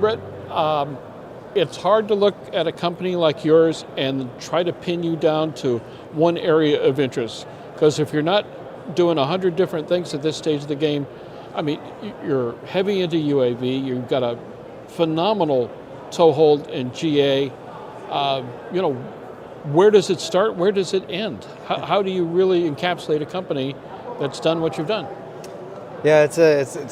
Brit, it's hard to look at a company like yours and try to pin you down to one area of interest. Because if you're not doing 100 different things at this stage of the game, I mean, you're heavy into UAV, you've got a phenomenal toehold in GA. You know, where does it start? Where does it end? How do you really encapsulate a company that's done what you've done? Yeah, it's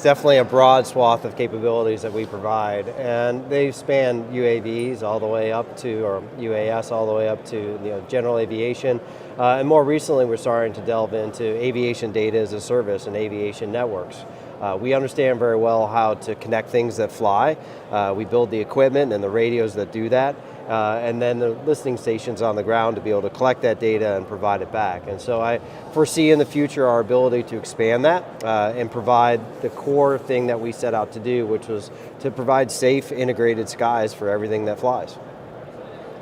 definitely a broad swath of capabilities that we provide, and they span UAVs all the way up to, or UAS all the way up to general aviation, and more recently we're starting to delve into aviation data as a service and aviation networks. We understand very well how to connect things that fly. We build the equipment and the radios that do that, and then the listening stations on the ground to be able to collect that data and provide it back. And so I foresee in the future our ability to expand that and provide the core thing that we set out to do, which was to provide safe, integrated skies for everything that flies.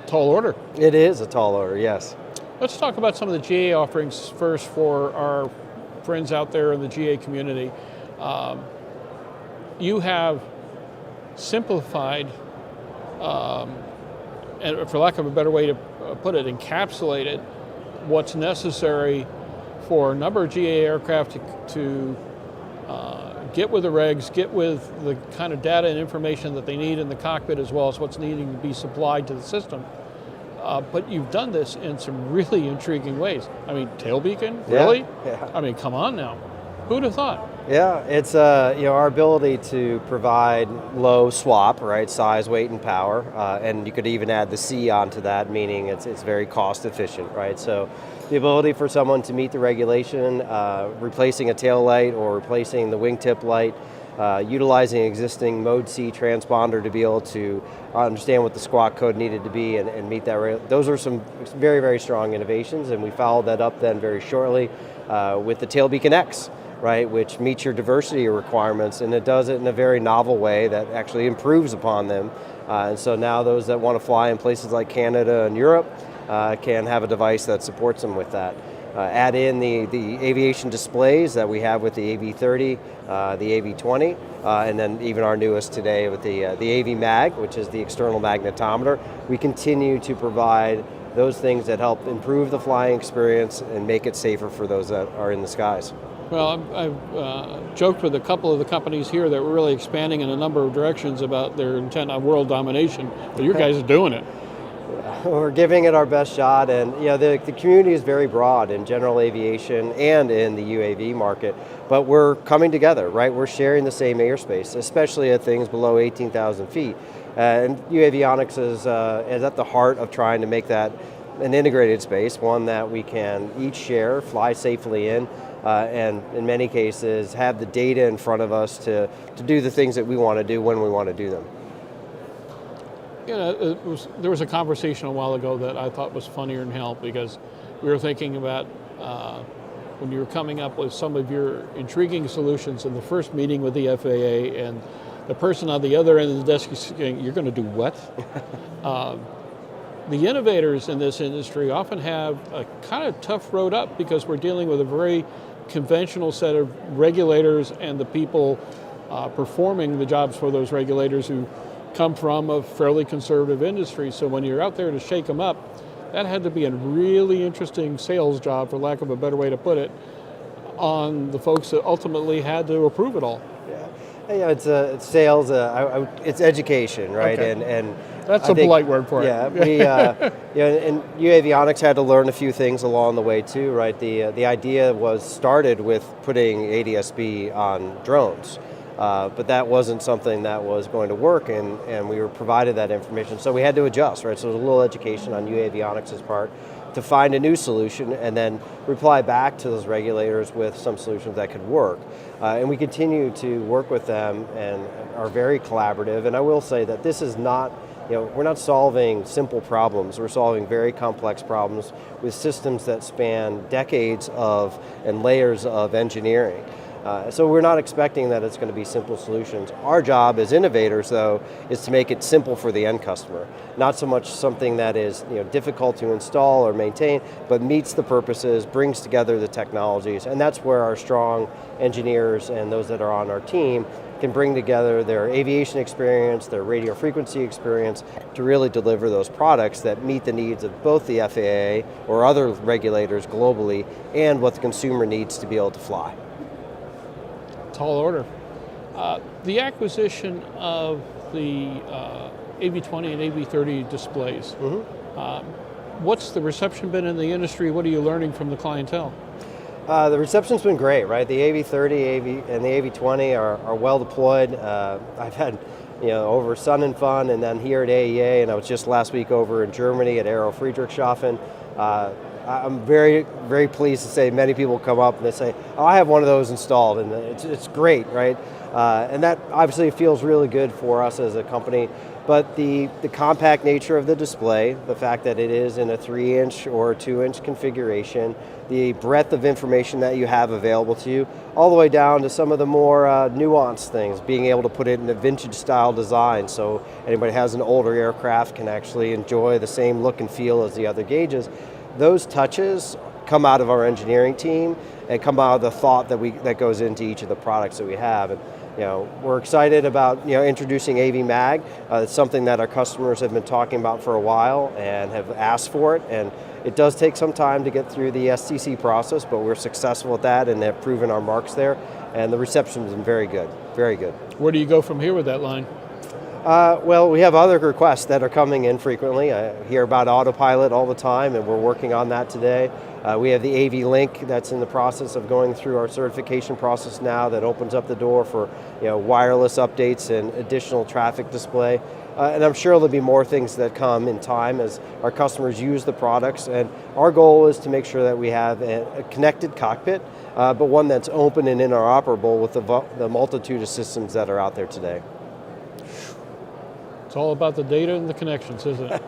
Tall order. It is a tall order, yes. Let's talk about some of the GA offerings first for our friends out there in the GA community. You have simplified, and for lack of a better way to put it, encapsulated what's necessary for a number of GA aircraft to get with the regs, get with the kind of data and information that they need in the cockpit, as well as what's needing to be supplied to the system. But you've done this in some really intriguing ways. I mean, tail beacon, really? Yeah. I mean, come on now. Who'd have thought? Yeah, it's our ability to provide low swap, right, size, weight, and power, and you could even add the C onto that, meaning it's very cost efficient, right? So the ability for someone to meet the regulation, replacing a tail light or replacing the wingtip light, utilizing existing Mode C transponder to be able to understand what the squawk code needed to be and meet that. Those are some very, very strong innovations, and we followed that up then very shortly with the Tail Beacon X, right, which meets your diversity requirements, and it does it in a very novel way that actually improves upon them. And so now those that want to fly in places like Canada and Europe can have a device that supports them with that. Add in the aviation displays that we have with the AV30, the AV20, and then even our newest today with the AV Mag, which is the external magnetometer. We continue to provide those things that help improve the flying experience and make it safer for those that are in the skies. Well, I've joked with a couple of the companies here that were really expanding in a number of directions about their intent on world domination, but you guys are doing it. We're giving it our best shot, and the community is very broad in general aviation and in the UAV market, but we're coming together, right? We're sharing the same airspace, especially at things below 18,000 feet. And Uavionix is at the heart of trying to make that an integrated space, one that we can each share, fly safely in, and in many cases have the data in front of us to do the things that we want to do when we want to do them. There was a conversation a while ago that I thought was funnier than hell, because we were thinking about when you were coming up with some of your intriguing solutions in the first meeting with the FAA, and the person on the other end of the desk is saying, "You're going to do what?" The innovators in this industry often have a kind of tough road up, because we're dealing with a very conventional set of regulators and the people performing the jobs for those regulators who come from a fairly conservative industry. So when you're out there to shake them up, that had to be a really interesting sales job, for lack of a better way to put it, on the folks that ultimately had to approve it all. Yeah, it's sales, it's education, right? Okay. And that's a polite word for it. Yeah, we, and Uavionix had to learn a few things along the way too, right? The idea was started with putting ADS-B on drones. But that wasn't something that was going to work, and we were provided that information, so we had to adjust, right? So there was a little education on Uavionix's part to find a new solution and then reply back to those regulators with some solutions that could work. And we continue to work with them and are very collaborative, and I will say that this is not, we're not solving simple problems, we're solving very complex problems with systems that span decades of and layers of engineering. So we're not expecting that it's going to be simple solutions. Our job as innovators, though, is to make it simple for the end customer. Not so much something that is difficult to install or maintain, but meets the purposes, brings together the technologies, and that's where our strong engineers and those that are on our team can bring together their aviation experience, their radio frequency experience to really deliver those products that meet the needs of both the FAA or other regulators globally and what the consumer needs to be able to fly. Tall order. The acquisition of the AV20 and AV30 displays, what's the reception been in the industry? What are you learning from the clientele? The reception's been great, right? The AV30 and the AV20 are well deployed. I've had over Sun and Fun, and then here at AEA, and I was just last week over in Germany at Aero-Friedrichshafen. I'm very, very pleased to say many people come up and they say, oh, I have one of those installed, and it's great, right? And that obviously feels really good for us as a company, but the compact nature of the display, the fact that it is in a 3-inch or 2-inch configuration, the breadth of information that you have available to you, all the way down to some of the more nuanced things, being able to put it in a vintage style design so anybody who has an older aircraft can actually enjoy the same look and feel as the other gauges. Those touches come out of our engineering team and come out of the thought that goes into each of the products that we have. And we're excited about introducing AV Mag. It's something that our customers have been talking about for a while and have asked for it. And it does take some time to get through the STC process, but we're successful at that and have proven our marks there. And the reception has been very good, very good. Where do you go from here with that line? Well, we have other requests that are coming in frequently. I hear about autopilot all the time, and we're working on that today. We have the AV Link that's in the process of going through our certification process now that opens up the door for wireless updates and additional traffic display. And I'm sure there'll be more things that come in time as our customers use the products. And our goal is to make sure that we have a connected cockpit, but one that's open and interoperable with the multitude of systems that are out there today. It's all about the data and the connections, isn't it?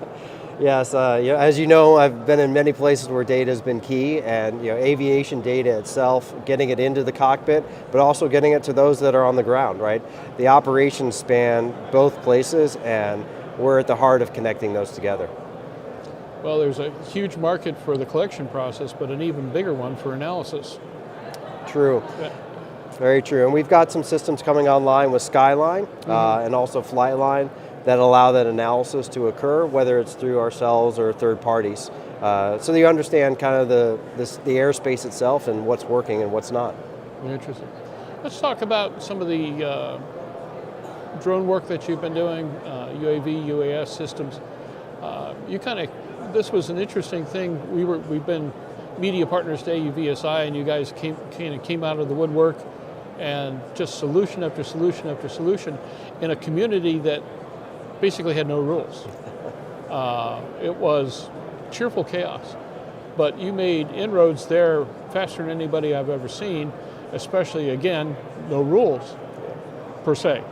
Yes, as you know, I've been in many places where data has been key, and aviation data itself, getting it into the cockpit, but also getting it to those that are on the ground, right? The operations span both places, and we're at the heart of connecting those together. Well, there's a huge market for the collection process, but an even bigger one for analysis. True. Yeah. Very true, and we've got some systems coming online with Skyline and also Flightline that allow that analysis to occur, whether it's through ourselves or third parties. So you understand kind of the airspace itself and what's working and what's not. Interesting. Let's talk about some of the drone work that you've been doing, UAV, UAS systems. This was an interesting thing. We've been media partners to AUVSI, and you guys came out of the woodwork and just solution after solution after solution in a community that basically had no rules. It was cheerful chaos, but you made inroads there faster than anybody I've ever seen, especially, again, no rules per se.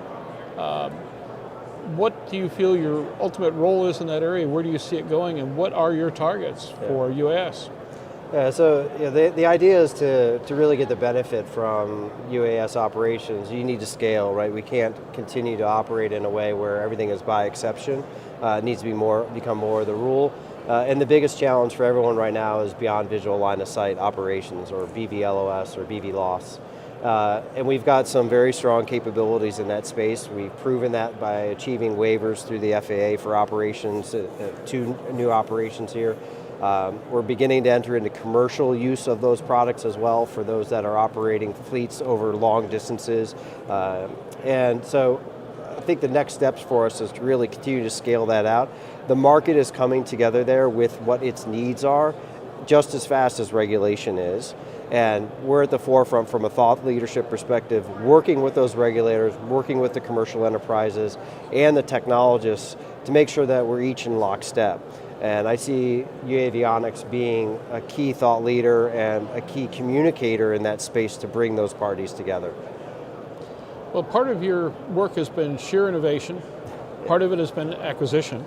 What do you feel your ultimate role is in that area? Where do you see it going, and what are your targets for UAS? Yeah, so the idea is to really get the benefit from UAS operations. You need to scale, right? We can't continue to operate in a way where everything is by exception. It needs to become more of the rule. And the biggest challenge for everyone right now is beyond visual line of sight operations, or BVLOS or BVLOS. And we've got some very strong capabilities in that space. We've proven that by achieving waivers through the FAA for operations, 2 new operations here. We're beginning to enter into commercial use of those products as well for those that are operating fleets over long distances. And so I think the next steps for us is to really continue to scale that out. The market is coming together there with what its needs are just as fast as regulation is. And we're at the forefront from a thought leadership perspective, working with those regulators, working with the commercial enterprises and the technologists to make sure that we're each in lockstep. And I see Uavionix being a key thought leader and a key communicator in that space to bring those parties together. Well, part of your work has been sheer innovation. Part of it has been acquisition.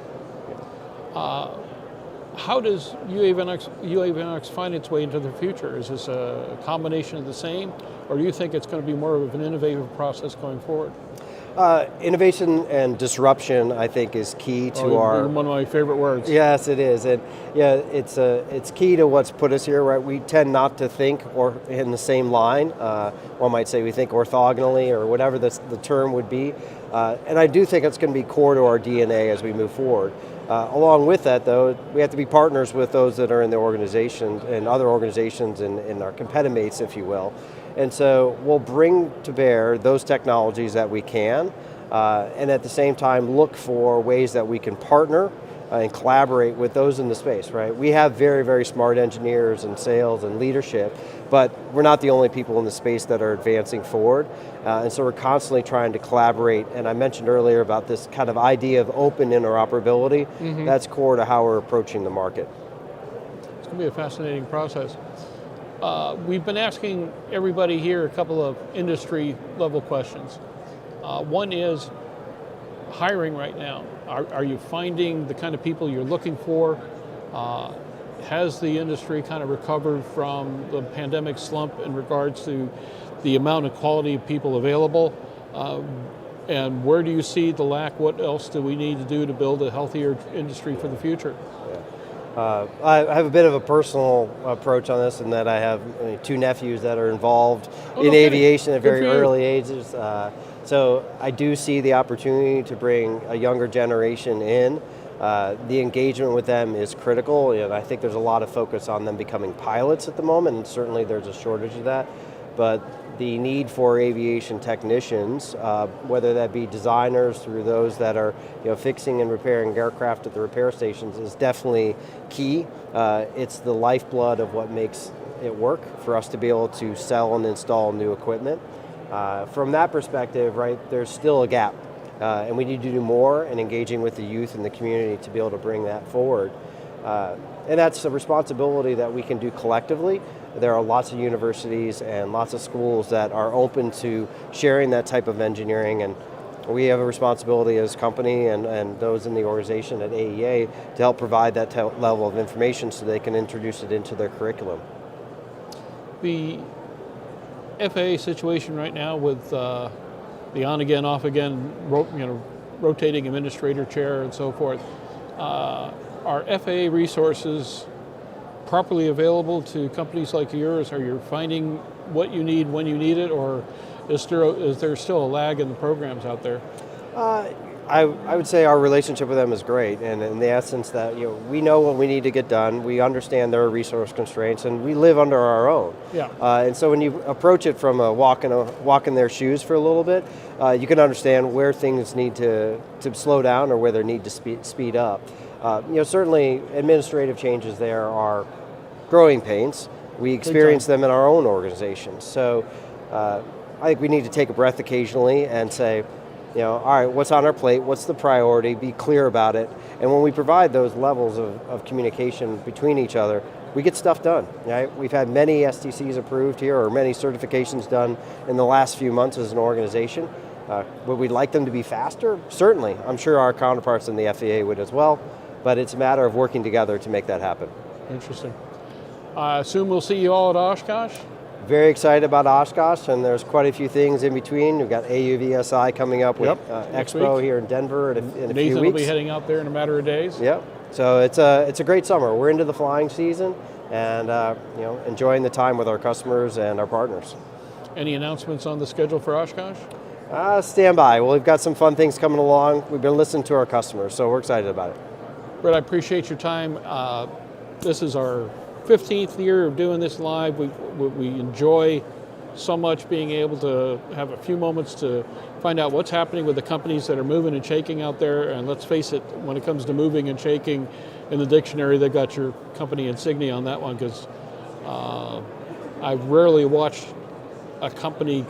How does Uavionix find its way into the future? Is this a combination of the same, or do you think it's going to be more of an innovative process going forward? Innovation and disruption, I think, is key to our. One of my favorite words. Yes, it is, and yeah, it's key to what's put us here. Right, we tend not to think or in the same line. One might say we think orthogonally, or whatever the term would be. And I do think it's going to be core to our DNA as we move forward. Along with that, though, we have to be partners with those that are in the organization and other organizations and our competitive mates, if you will. And so we'll bring to bear those technologies that we can, and at the same time look for ways that we can partner and collaborate with those in the space, right? We have very, very smart engineers and sales and leadership, but we're not the only people in the space that are advancing forward. And so we're constantly trying to collaborate. And I mentioned earlier about this kind of idea of open interoperability. Mm-hmm. That's core to how we're approaching the market. It's going to be a fascinating process. We've been asking everybody here a couple of industry level questions. One is hiring right now. Are you finding the kind of people you're looking for? Has the industry kind of recovered from the pandemic slump in regards to the amount of quality of people available? And where do you see the lack? What else do we need to do to build a healthier industry for the future? I have a bit of a personal approach on this in that I have two nephews that are involved in aviation at very early ages. So I do see the opportunity to bring a younger generation in. The engagement with them is critical, and I think there's a lot of focus on them becoming pilots at the moment, and certainly there's a shortage of that. But the need for aviation technicians, whether that be designers through those that are fixing and repairing aircraft at the repair stations, is definitely key. It's the lifeblood of what makes it work for us to be able to sell and install new equipment. From that perspective, right, there's still a gap, and we need to do more in engaging with the youth and the community to be able to bring that forward. And that's a responsibility that we can do collectively. There are lots of universities and lots of schools that are open to sharing that type of engineering, and we have a responsibility as a company and those in the organization at AEA to help provide that level of information so they can introduce it into their curriculum. The FAA situation right now with the on-again, off-again, rotating administrator chair and so forth, are FAA resources properly available to companies like yours? Are you finding what you need when you need it, or is there still a lag in the programs out there? I would say our relationship with them is great, and in the essence that we know what we need to get done, we understand their resource constraints, and we live under our own. Yeah. And so when you approach it from a walk in their shoes for a little bit, you can understand where things need to slow down or where they need to speed up. Certainly administrative changes there are growing pains. We experience them in our own organizations. So I think we need to take a breath occasionally and say, all right, what's on our plate? What's the priority? Be clear about it. And when we provide those levels of communication between each other, we get stuff done. Right? We've had many STCs approved here, or many certifications done in the last few months as an organization. Would we like them to be faster? Certainly. I'm sure our counterparts in the FAA would as well, but it's a matter of working together to make that happen. Interesting. I assume we'll see you all at Oshkosh? Very excited about Oshkosh, and there's quite a few things in between. We've got AUVSI coming up with Expo here in Denver in a few weeks. Nathan will be heading out there in a matter of days. Yep. So it's a great summer. We're into the flying season, and enjoying the time with our customers and our partners. Any announcements on the schedule for Oshkosh? Stand by. Well, we've got some fun things coming along. We've been listening to our customers, so we're excited about it. Brit, I appreciate your time. This is our 15th year of doing this live. We enjoy so much being able to have a few moments to find out what's happening with the companies that are moving and shaking out there. And let's face it, when it comes to moving and shaking in the dictionary, they got your company insignia on that one, because I've rarely watched a company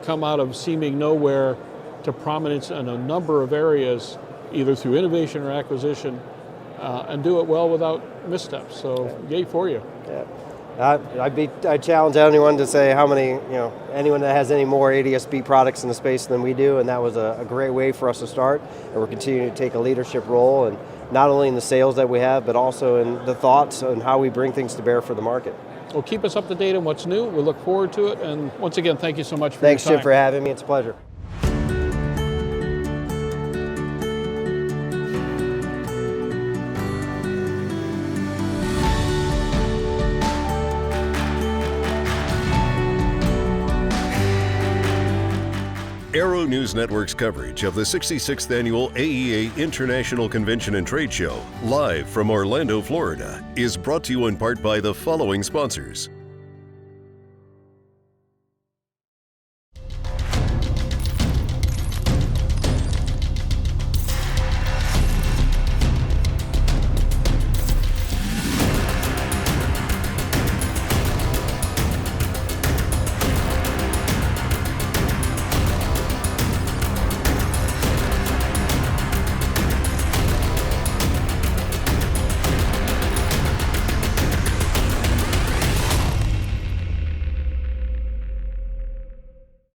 come out of seeming nowhere to prominence in a number of areas, either through innovation or acquisition, and do it well without missteps. So, yay for you. Yeah. I challenge anyone to say how many, anyone that has any more ADS-B products in the space than we do, and that was a great way for us to start. And we're continuing to take a leadership role, and not only in the sales that we have, but also in the thoughts and how we bring things to bear for the market. Well, keep us up to date on what's new. We look forward to it. And once again, thank you so much for Thanks, your time. Jim, for having me. It's a pleasure. Aero-News Network's coverage of the 66th Annual AEA International Convention and Trade Show, live from Orlando, Florida, is brought to you in part by the following sponsors: